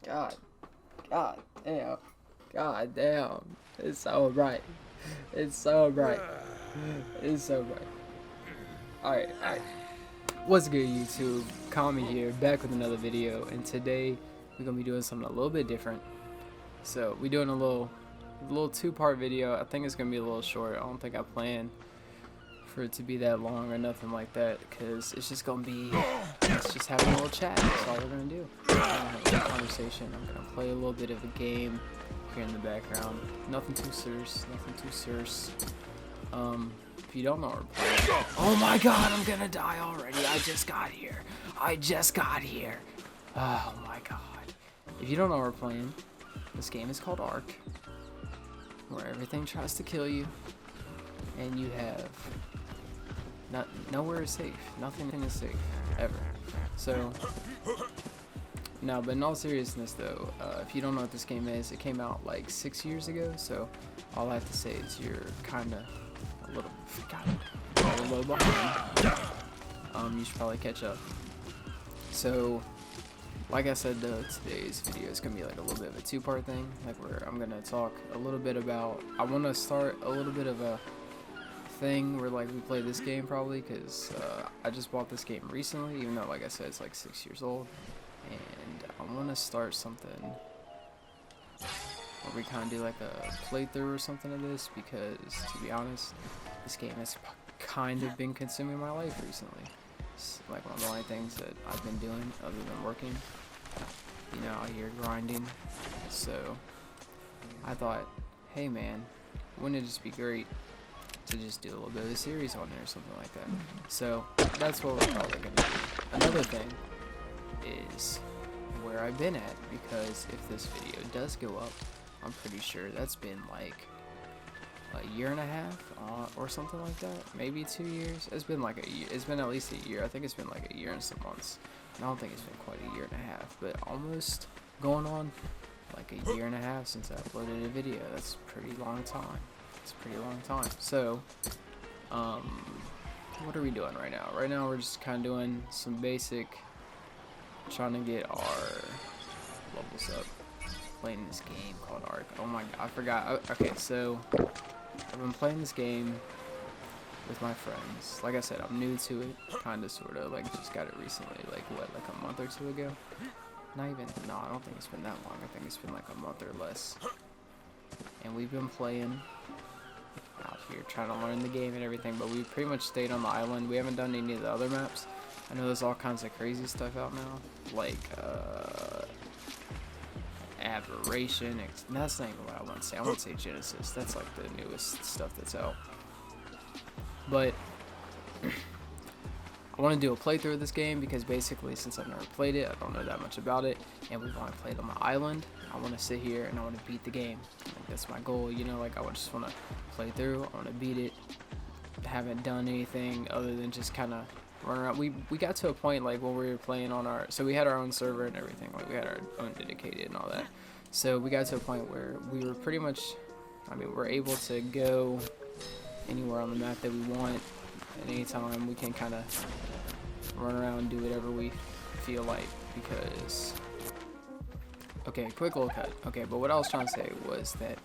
God, God damn, God damn. It's so bright. It's so bright. It's so bright. Alright, alright. What's good, YouTube? Kami here, back with another video, and today we're gonna be doing something a little bit different. So we're doing a little two-part video. I think it's gonna be a little short. I don't think I plan for it to be that long or nothing like that, because it's just gonna be us just having a little chat. That's all we're gonna do. We're gonna have a conversation. I'm gonna play a little bit of a game here in the background. Nothing too serious. Nothing too serious. If you don't know what we're playing, oh my god, I'm gonna die already. I just got here. Oh my god. If you don't know what we're playing, this game is called ARK, where everything tries to kill you, and you have nowhere is safe. Nothing is safe ever. So no, but in all seriousness though, if you don't know what this game is, it came out like 6 years ago. So all I have to say is you're kind of a little behind. You should probably catch up. So like I said though, today's video is gonna be like a little bit of a two-part thing, like where I'm gonna talk a little bit about, I want to start a little bit of a thing where like we play this game probably, because I just bought this game recently, even though like I said it's like 6 years old, and I want to start something where we kind of do like a playthrough or something of this, because to be honest, this game has kind of been consuming my life recently. It's like one of the only things that I've been doing other than working, you know, out here grinding. So I thought, hey man, wouldn't it just be great to just do a little bit of a series on there or something like that. So that's what we're probably gonna do. Another thing is where I've been at, because if this video does go up, I'm pretty sure that's been like a year and a half or something like that, maybe 2 years. It's been like a year. It's been at least a year. I think it's been like a year and some months. And I don't think it's been quite a year and a half, but almost going on like a year and a half since I uploaded a video. That's a pretty long time. It's a pretty long time. So what are we doing right now? Right now we're just kind of doing some basic, trying to get our levels up, playing this game called ARK. Oh my god, I forgot. Okay, so I've been playing this game with my friends. Like I said, I'm new to it, kind of, sort of, like just got it recently, like what, like a month or two ago? Not even, no, I don't think it's been that long. I think it's been like a month or less. And we've been playing out here, trying to learn the game and everything, but we pretty much stayed on the island. We haven't done any of the other maps. I know there's all kinds of crazy stuff out now, like Aberration. That's not even what I want to say. I want to say Genesis. That's like the newest stuff that's out. But I want to do a playthrough of this game, because basically since I've never played it, I don't know that much about it, and we've only played on the island. I want to sit here and I want to beat the game. Like, that's my goal, you know, like I just want to play through, I want to beat it. Haven't done anything other than just kind of run around. We got to a point like when we were playing on our, so we had our own server and everything, like we had our own dedicated and all that. So we got to a point where we were pretty much, I mean, we're able to go anywhere on the map that we want at any time. We can kind of run around and do whatever we feel like, because okay, quick little cut. Okay, but what I was trying to say was that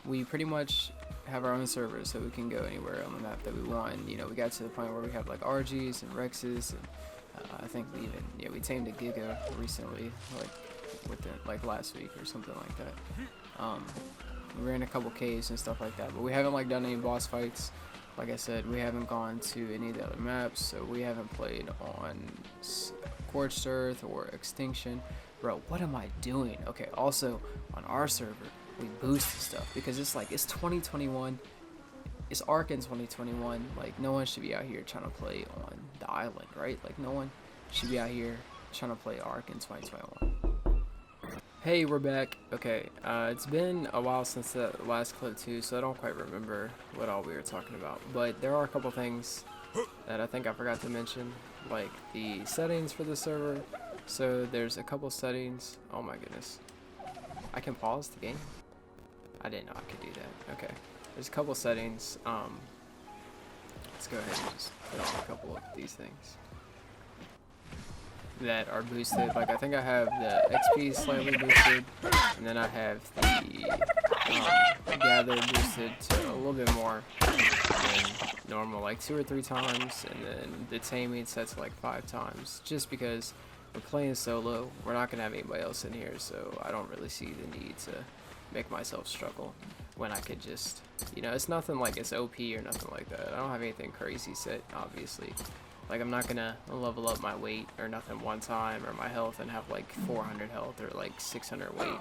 we pretty much have our own servers, so we can go anywhere on the map that we want. And, you know, we got to the point where we have like RGs and Rexes, and I think we even, yeah, we tamed a Giga recently, like within like last week or something like that. We ran a couple caves and stuff like that, but we haven't like done any boss fights. Like I said, we haven't gone to any of the other maps, so we haven't played on Scorched Earth or Extinction. Bro, what am I doing? Okay, also on our server, we boost stuff, because it's like, it's 2021, it's ARK in 2021. Like, no one should be out here trying to play on the island, right? Like, no one should be out here trying to play ARK in 2021. Hey, we're back. Okay, it's been a while since the last clip too, so I don't quite remember what all we were talking about, but there are a couple things that I think I forgot to mention, like the settings for the server. So there's a couple settings. Oh my goodness, I can pause the game? I didn't know I could do that. Okay, there's a couple settings. Let's go ahead and just put on a couple of these things. that are boosted. Like I think I have the XP slightly boosted, and then I have the gather boosted to a little bit more than normal, like 2 or 3 times, and then the taming set to like 5 times, just because we're playing solo. We're not gonna have anybody else in here, so I don't really see the need to make myself struggle when I could just, you know, it's nothing like it's OP or nothing like that. I don't have anything crazy set, obviously. Like, I'm not gonna level up my weight or nothing one time, or my health, and have like 400 health or like 600 weight.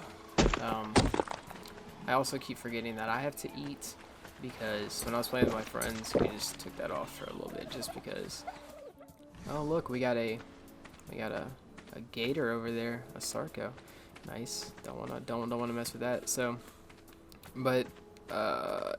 I also keep forgetting that I have to eat, because when I was playing with my friends, we just took that off for a little bit, just because. Oh look, we got a gator over there, a sarco. Nice. Don't wanna mess with that. So, but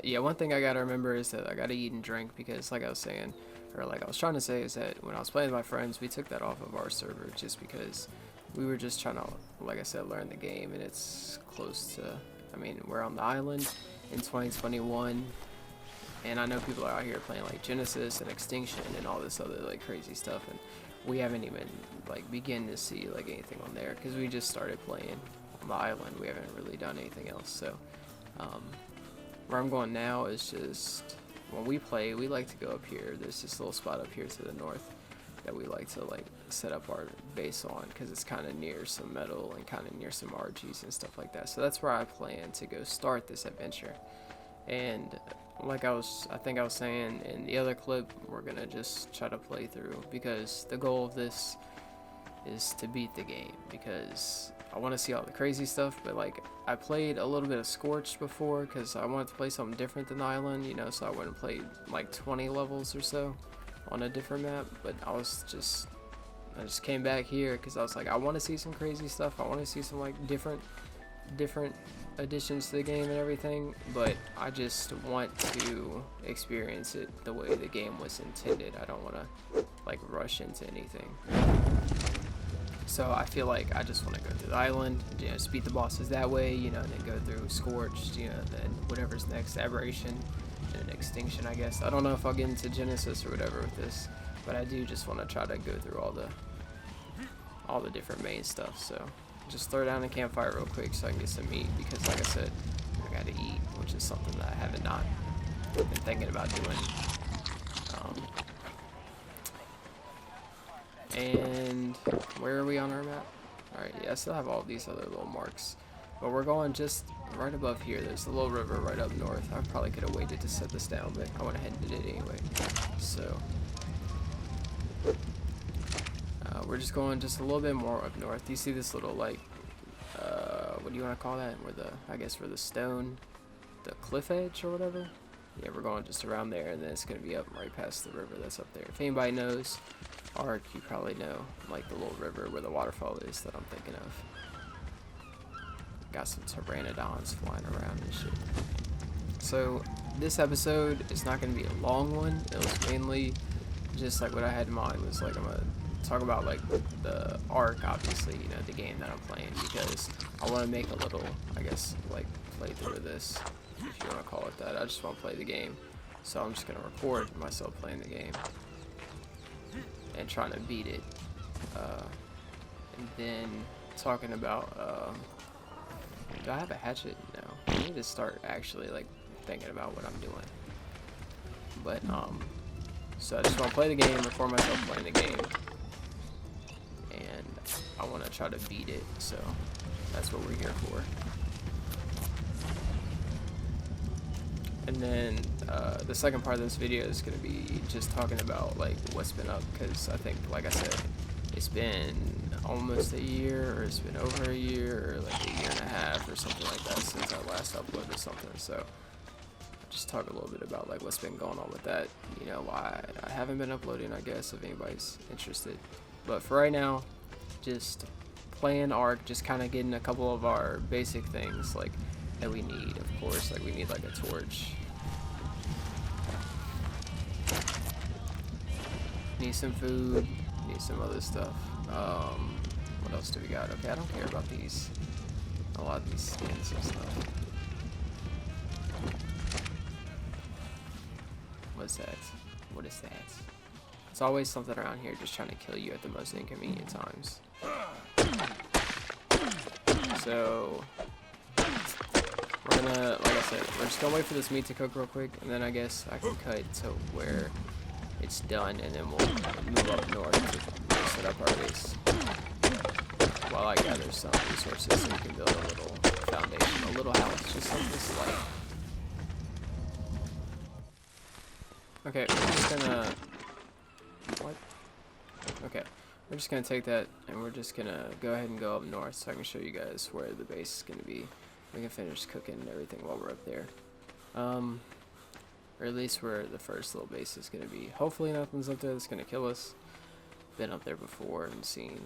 yeah, one thing I gotta remember is that I gotta eat and drink, because like I was saying, or like I was trying to say, is that when I was playing with my friends, we took that off of our server just because we were just trying to, like I said, learn the game, and it's close to, I mean, we're on the island in 2021, and I know people are out here playing like Genesis and Extinction and all this other like crazy stuff, and we haven't even like begin to see like anything on there, because we just started playing on the island. We haven't really done anything else. So where I'm going now is just, when we play, we like to go up here. There's this little spot up here to the north that we like to like set up our base on, because it's kind of near some metal and kind of near some RGs and stuff like that. So that's where I plan to go start this adventure. And like I think I was saying in the other clip, we're gonna just try to play through, because the goal of this is to beat the game, because I want to see all the crazy stuff. But like, I played a little bit of Scorched before, because I wanted to play something different than the island, you know, so I went and played like 20 levels or so on a different map. But I just came back here because I was like, I want to see some crazy stuff. I want to see some like different additions to the game and everything, but I just want to experience it the way the game was intended. I don't want to like rush into anything. So I feel like I just want to go through the island, you know, just beat the bosses that way, you know, and then go through Scorched, you know, then whatever's next, Aberration, and Extinction, I guess. I don't know if I'll get into Genesis or whatever with this, but I do just want to try to go through all the different main stuff. So just throw down a campfire real quick so I can get some meat, because like I said, I gotta eat, which is something that I haven't not been thinking about doing. And where are we on our map? Alright, yeah, I still have all these other little marks, but we're going just right above here. There's a little river right up north. I probably could have waited to set this down, but I went ahead and did it anyway. So we're just going just a little bit more up north. You see this little like what do you want to call that, where I guess where the stone, the cliff edge or whatever. Yeah, we're going just around there, and then it's gonna be up right past the river that's up there. If anybody knows ARK, you probably know like the little river where the waterfall is that I'm thinking of. Got some pteranodons flying around and shit. So this episode is not going to be a long one. It was mainly just like what I had in mind was like, I'm going to talk about like the ARK, obviously, you know, the game that I'm playing, because I want to make a little, I guess, like playthrough of this, if you want to call it that. I just want to play the game, so I'm just going to record myself playing the game and trying to beat it, and then talking about do I have a hatchet? No, I need to start actually like thinking about what I'm doing. But so I just want to play the game, record myself playing the game, and I want to try to beat it, so that's what we're here for. And then the second part of this video is going to be just talking about like what's been up, because I think, like I said, it's been almost a year, or it's been over a year, or like a year and a half or something like that since I last uploaded something. So just talk a little bit about like what's been going on with that, you know, why I haven't been uploading, I guess, if anybody's interested. But for right now, just playing ARK, just kind of getting a couple of our basic things like that we need. Of course, like we need like a torch, need some food, need some other stuff. What else do we got? Okay, I don't care about these, a lot of these skins and stuff. What's that? What is that? It's always something around here just trying to kill you at the most inconvenient times. So we're gonna, like I said, we're just gonna wait for this meat to cook real quick, and then I guess I can cut to where it's done, and then we'll move up north to set up our base while I gather some resources so we can build a little foundation, a little house, just something slight. Okay, we're just gonna... What? Okay, we're just gonna take that, and we're just gonna go ahead and go up north so I can show you guys where the base is gonna be. We can finish cooking and everything while we're up there. Or at least where the first little base is gonna be. Hopefully nothing's up there that's gonna kill us. Been up there before and seen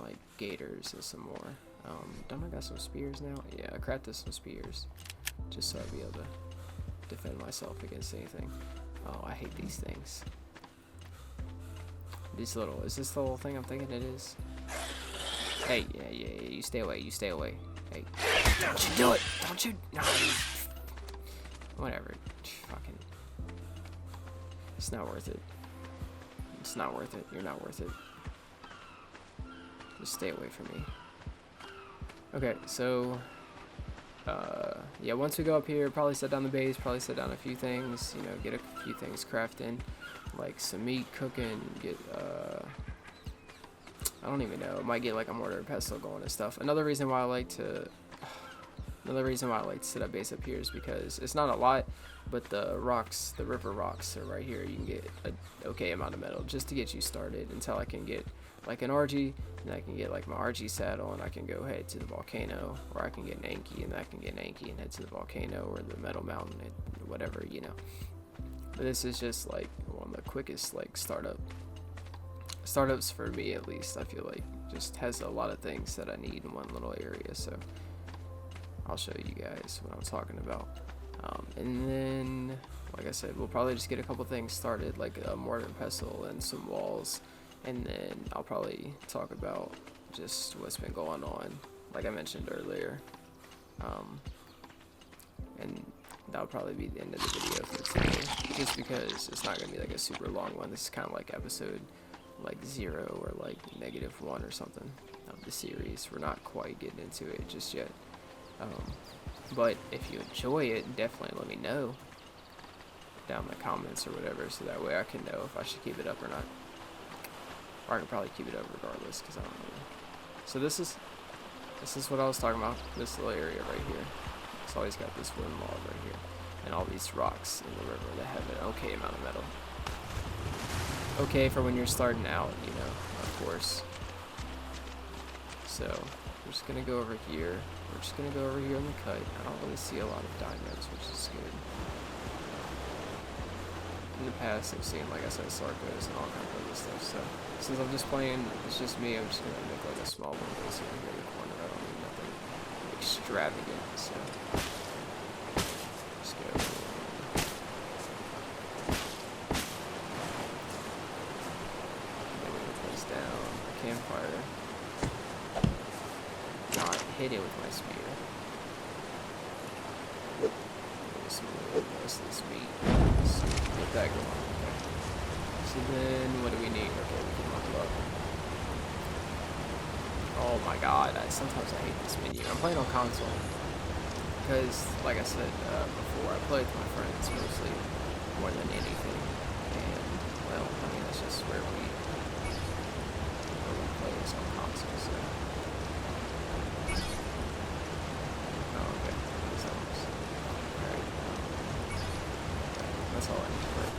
like gators and some more. Don't I got some spears now? Yeah, I crafted some spears just so I'd be able to defend myself against anything. Oh, I hate these things. These little, is this the little thing I'm thinking it is? Hey, yeah, you stay away, you stay away. Hey, don't you do it! Don't you? No, whatever. Fucking. It's not worth it. It's not worth it. You're not worth it. Just stay away from me. Okay, so yeah, once we go up here, probably set down the base, probably set down a few things, you know, get a few things crafting, like some meat cooking, get I don't even know, might get like a mortar and pestle going and stuff. Another reason why I like to set up base up here is because it's not a lot, but the rocks, the river rocks are right here. You can get an okay amount of metal just to get you started until I can get like an RG, and I can get like my RG saddle, and I can go head to the volcano, or I can get an Anki, and I can get an Anki and head to the volcano or the metal mountain, and whatever, you know. But this is just like one of the quickest like startups for me, at least. I feel like just has a lot of things that I need in one little area, so I'll show you guys what I'm talking about. And then, like I said, we'll probably just get a couple things started, like a mortar and pestle and some walls, and then I'll probably talk about just what's been going on, like I mentioned earlier. And that'll probably be the end of the video for today, just because it's not gonna be like a super long one. This is kind of like episode like 0 or like -1 or something of the series. We're not quite getting into it just yet. But if you enjoy it, definitely let me know down in the comments or whatever, so that way I can know if I should keep it up or not. Or I can probably keep it up regardless, because I don't know. So this is what I was talking about, this little area right here. It's always got this wooden log right here, and all these rocks in the river that have an okay amount of metal. Okay for when you're starting out, you know, of course. So we're just gonna go over here. We're just gonna go over here in the cut. I don't really see a lot of diamonds, which is good. In the past, I've seen, like I said, sarcos and all kinds of other stuff. So since I'm just playing, it's just me. I'm just gonna make like a small one base over here in the corner. I don't need nothing extravagant. So just go. Place down. Campfire. Not hit it with my spear. Most of this meat. So get that going. Okay. So then, what do we need? Okay, we can level up. Oh my god, sometimes I hate this menu. I'm playing on console because, like I said before, I play with my friends mostly more than anything. And well, I mean that's just where we play is on console. So. That's all I need for it.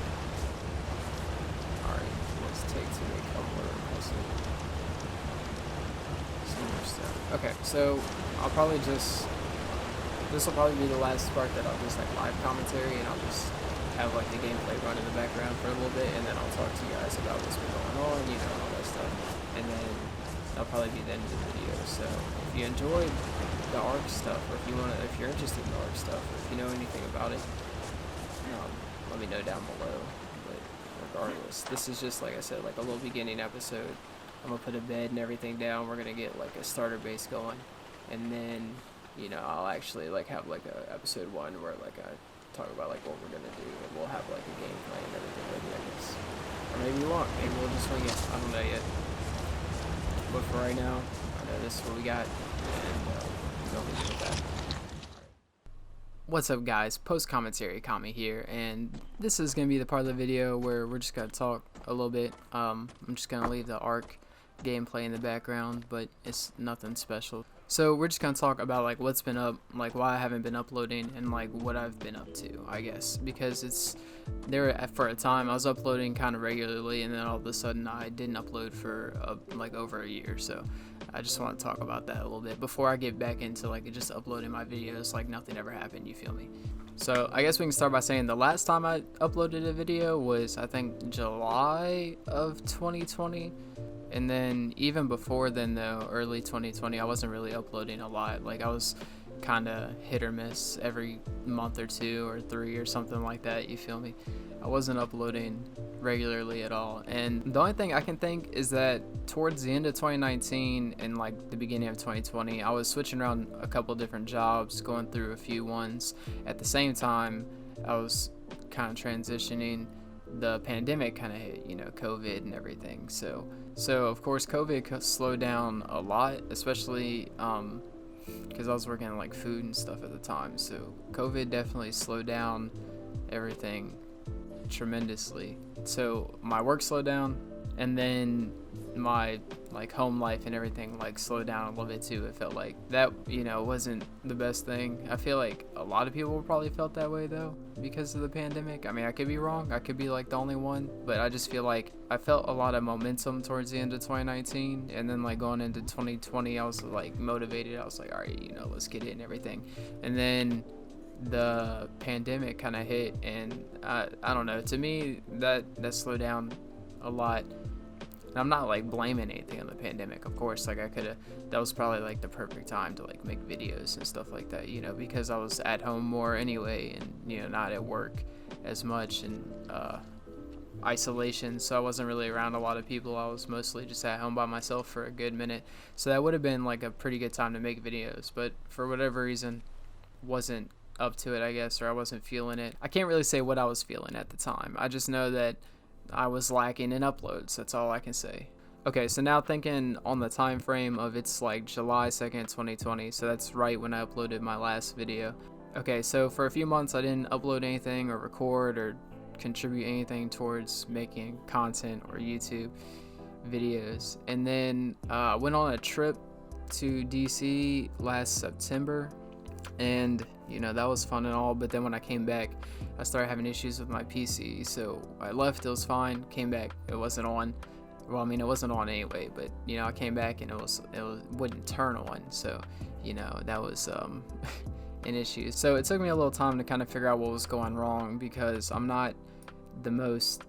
Alright, let's take to make a mortar and pestle. Some more stuff. Okay, so I'll probably just, this will probably be the last part that I'll just like live commentary, and I'll just have like the gameplay run in the background for a little bit, and then I'll talk to you guys about what's been going on, you know, and all that stuff. And then that'll probably be the end of the video. So if you enjoyed the ARK stuff, or if you're interested in the ARK stuff, or if you know anything about it, let me know down below. But regardless, this is just, like I said, like a little beginning episode. I'm gonna put a bed and everything down. We're gonna get like a starter base going, and then, you know, I'll actually like have like a episode 1 where like I talk about like what we're gonna do, and we'll have like a gameplay and everything ready, I guess. Or maybe we won't. Maybe we'll just swing it. I don't know yet. But for right now, I know this is what we got, and we'll leave it at that. What's up, guys? Post commentary Kami here, and this is gonna be the part of the video where we're just gonna talk a little bit. I'm just gonna leave the ARK gameplay in the background, but it's nothing special. So we're just gonna talk about like what's been up, like why I haven't been uploading, and like what I've been up to, I guess, because it's there for a time I was uploading kind of regularly, and then all of a sudden I didn't upload for like over a year. So I just want to talk about that a little bit before I get back into like just uploading my videos like nothing ever happened, you feel me? So I guess we can start by saying the last time I uploaded a video was I think July of 2020. And then even before then though, early 2020, I wasn't really uploading a lot. Like I was kind of hit or miss every month or 2 or 3 or something like that, you feel me? I wasn't uploading regularly at all. And the only thing I can think is that towards the end of 2019 and like the beginning of 2020, I was switching around a couple different jobs, going through a few ones. At the same time, I was kind of transitioning. The pandemic kind of hit, you know, COVID and everything. So of course COVID slowed down a lot, especially because I was working in like food and stuff at the time. So COVID definitely slowed down everything tremendously. So my work slowed down, and then my like home life and everything like slowed down a little bit too. It felt like that, you know, wasn't the best thing. I feel like a lot of people probably felt that way though because of the pandemic. I mean, I could be wrong, I could be like the only one, but I just feel like I felt a lot of momentum towards the end of 2019, and then like going into 2020 I was like motivated. I was like, all right, you know, let's get it and everything. And then the pandemic kind of hit, and I don't know, to me that slowed down a lot. And I'm not like blaming anything on the pandemic, of course. Like that was probably like the perfect time to like make videos and stuff like that, you know, because I was at home more anyway, and you know, not at work as much, and isolation, so I wasn't really around a lot of people. I was mostly just at home by myself for a good minute, so that would have been like a pretty good time to make videos, but for whatever reason wasn't up to it, I guess, or I wasn't feeling it. I can't really say what I was feeling at the time. I just know that I was lacking in uploads. That's all I can say. Okay, so now thinking on the time frame of it's like July 2nd, 2020, so that's right when I uploaded my last video. Okay, so for a few months I didn't upload anything or record or contribute anything towards making content or YouTube videos. And then I went on a trip to DC last September, and you know, that was fun and all, but then when I came back I started having issues with my PC. So I left, it was fine, came back, it wasn't on. Well, I mean, it wasn't on anyway, but you know, I came back and it wouldn't turn on. So you know, that was an issue. So it took me a little time to kind of figure out what was going wrong, because I'm not the most,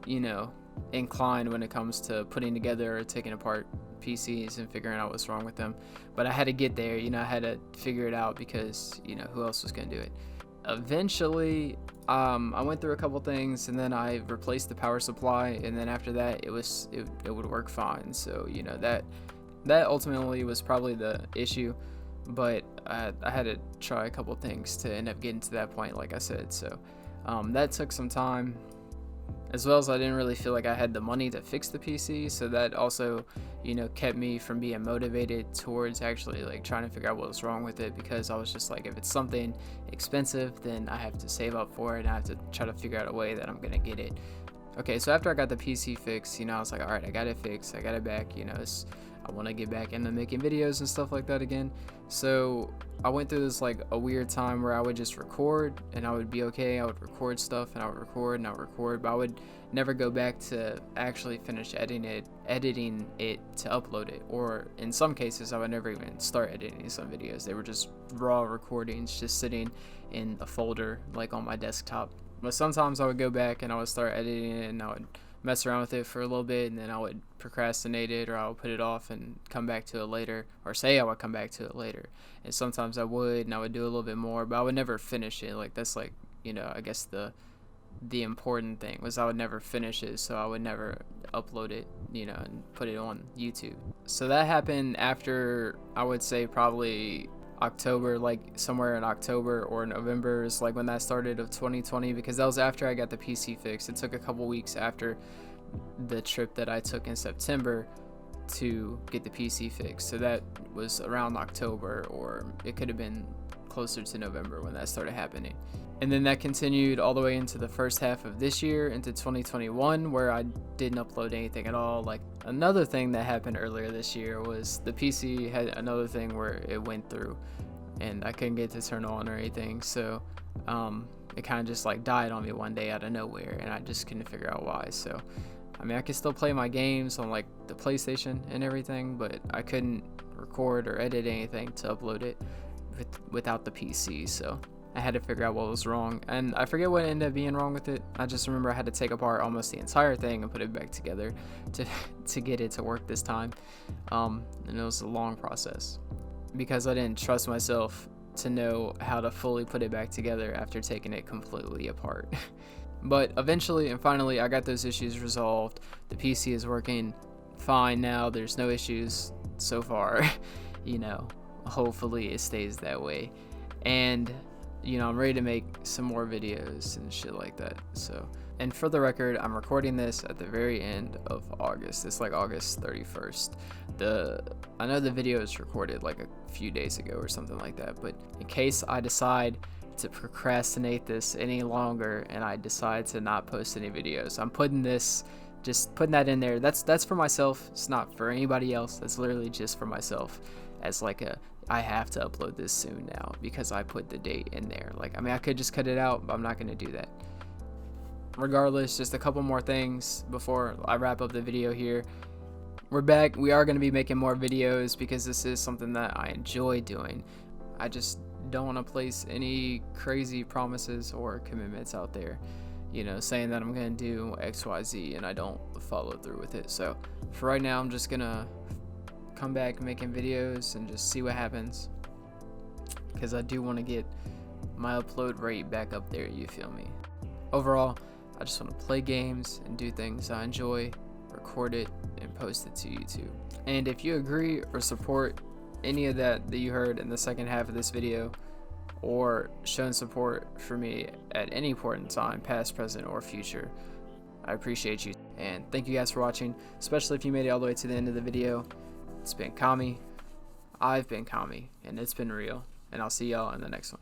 you know, inclined when it comes to putting together or taking apart PCs and figuring out what's wrong with them. But I had to get there, you know, I had to figure it out, because you know, who else was gonna do it? Eventually I went through a couple things, and then I replaced the power supply, and then after that it would work fine. So you know, that ultimately was probably the issue, but I had to try a couple things to end up getting to that point, like I said. So that took some time, as well as I didn't really feel like I had the money to fix the PC, so that also, you know, kept me from being motivated towards actually like trying to figure out what was wrong with it, because I was just like, if it's something expensive, then I have to save up for it, and I have to try to figure out a way that I'm gonna get it. Okay, so after I got the PC fixed, you know, I was like, all right, I got it fixed, I got it back, you know, I want to get back into making videos and stuff like that again. So I went through this like a weird time where I would just record and I would be okay. I would record stuff and I would record and I would record, but I would never go back to actually finish editing it to upload it. Or in some cases, I would never even start editing some videos. They were just raw recordings just sitting in a folder like on my desktop. But sometimes I would go back and I would start editing it, and I would mess around with it for a little bit, and then I would procrastinate it, or I would put it off and come back to it later, or say I would come back to it later. And sometimes I would, and I would do a little bit more, but I would never finish it. Like, that's like, you know, I guess the important thing was I would never finish it, so I would never upload it, you know, and put it on YouTube. So that happened after, I would say, probably October, like somewhere in October or November is like when that started of 2020, because that was after I got the PC fixed. It took a couple weeks after the trip that I took in September to get the PC fixed. So that was around October, or it could have been closer to November when that started happening. And then that continued all the way into the first half of this year, into 2021, where I didn't upload anything at all. Like, another thing that happened earlier this year was the PC had another thing where it went through and I couldn't get it to turn on or anything. So it kind of just like died on me one day out of nowhere, and I just couldn't figure out why. So I mean, I could still play my games on like the PlayStation and everything, but I couldn't record or edit anything to upload it without the PC. So I had to figure out what was wrong, and I forget what ended up being wrong with it. I just remember I had to take apart almost the entire thing and put it back together to get it to work this time. And it was a long process because I didn't trust myself to know how to fully put it back together after taking it completely apart. But eventually and finally I got those issues resolved. The PC is working fine now. There's no issues so far. You know, hopefully it stays that way. And you know, I'm ready to make some more videos and shit like that. So, and for the record, I'm recording this at the very end of August. It's like August 31st. I know the video is recorded like a few days ago or something like that, but in case I decide to procrastinate this any longer and I decide to not post any videos, I'm putting that in there. That's for myself. It's not for anybody else. That's literally just for myself, as like I have to upload this soon now because I put the date in there. Like, I mean, I could just cut it out, but I'm not going to do that. Regardless, just a couple more things before I wrap up the video here. We're back. We are going to be making more videos because this is something that I enjoy doing. I just don't want to place any crazy promises or commitments out there, you know, saying that I'm going to do XYZ and I don't follow through with it. So for right now, I'm just going to come back making videos and just see what happens, because I do want to get my upload rate back up there, you feel me? Overall, I just want to play games and do things I enjoy, record it, and post it to YouTube. And if you agree or support any of that you heard in the second half of this video, or shown support for me at any point in time, past, present, or future, I appreciate you. And thank you guys for watching, especially if you made it all the way to the end of the video. It's been Kami. I've been Kami, and it's been real. And I'll see y'all in the next one.